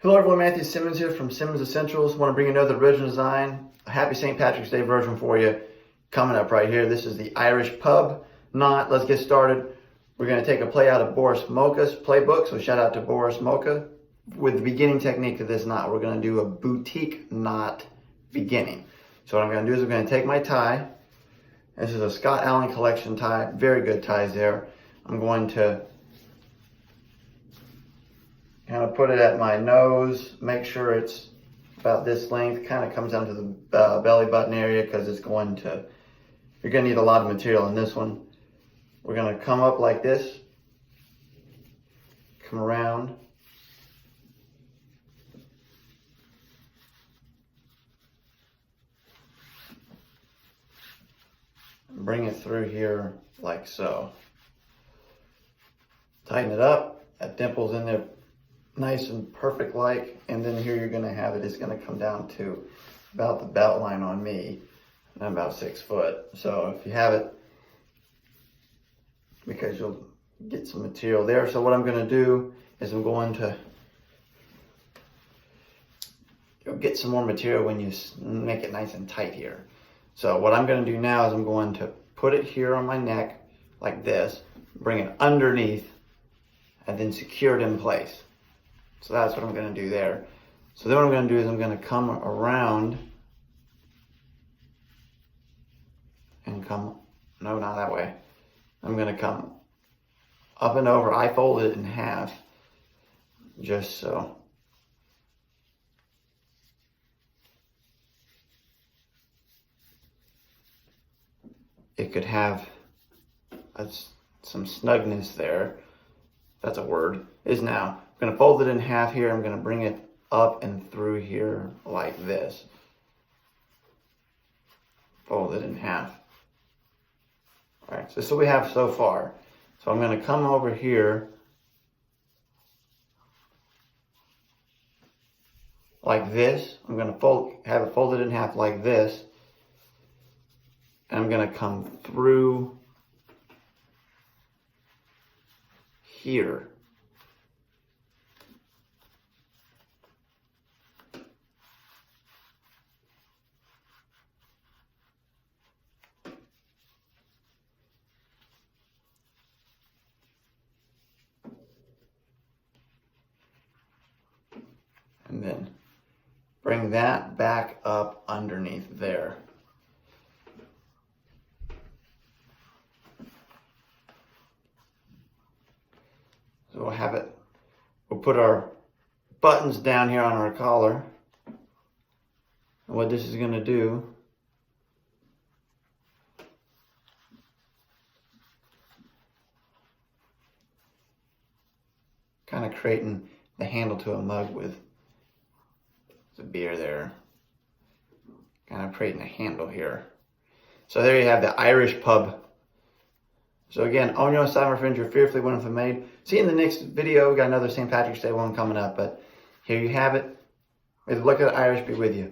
Hello everyone, Matthew Simmons here from Simmons Essentials. Want to bring another original design, a happy St. Patrick's Day version for you coming up right here. This is the Irish pub knot. Let's get started. We're going to take a play out of Boris Mocha's playbook, so shout out to Boris Mocha. With the beginning technique of this knot, we're going to do a boutique knot beginning. So what I'm going to do is I'm going to take my tie. This is a Scott Allen collection tie, very good ties there. I'm going to kind of put it at my nose, make sure it's about this length, kind of comes down to the belly button area because you're going to need a lot of material in this one. We're going to come up like this, come around, and bring it through here like so. Tighten it up, that dimple's in there nice and perfect like, and then here you're going to have it's going to come down to about the belt line on me, and I'm about 6 foot. So if you have it, because you'll get some material there. So what I'm going to do is I'm going to get some more material when you make it nice and tight here. So what I'm going to do now is I'm going to put it here on my neck like this, bring it underneath, and then secure it in place. So that's what I'm going to do there. So then what I'm going to do is I'm going to come around and no, not that way. I'm going to come up and over. I fold it in half just so. It could have some snugness there. That's a word. Is now. I'm going to fold it in half here. I'm going to bring it up and through here like this. Fold it in half. All right, so this is what we have so far. So I'm going to come over here like this. I'm going to have it folded in half like this. And I'm going to come through here. And then bring that back up underneath there. So we'll have it, we'll put our buttons down here on our collar. And what this is going to do kind of creating the handle to a mug with the beer there. Kind of creating a handle here. So there you have the Irish pub. So again, own your own style, my friends. You're fearfully wonderfully made. See you in the next video. We got another St. Patrick's Day one coming up. But here you have it. May the luck of the Irish be with you.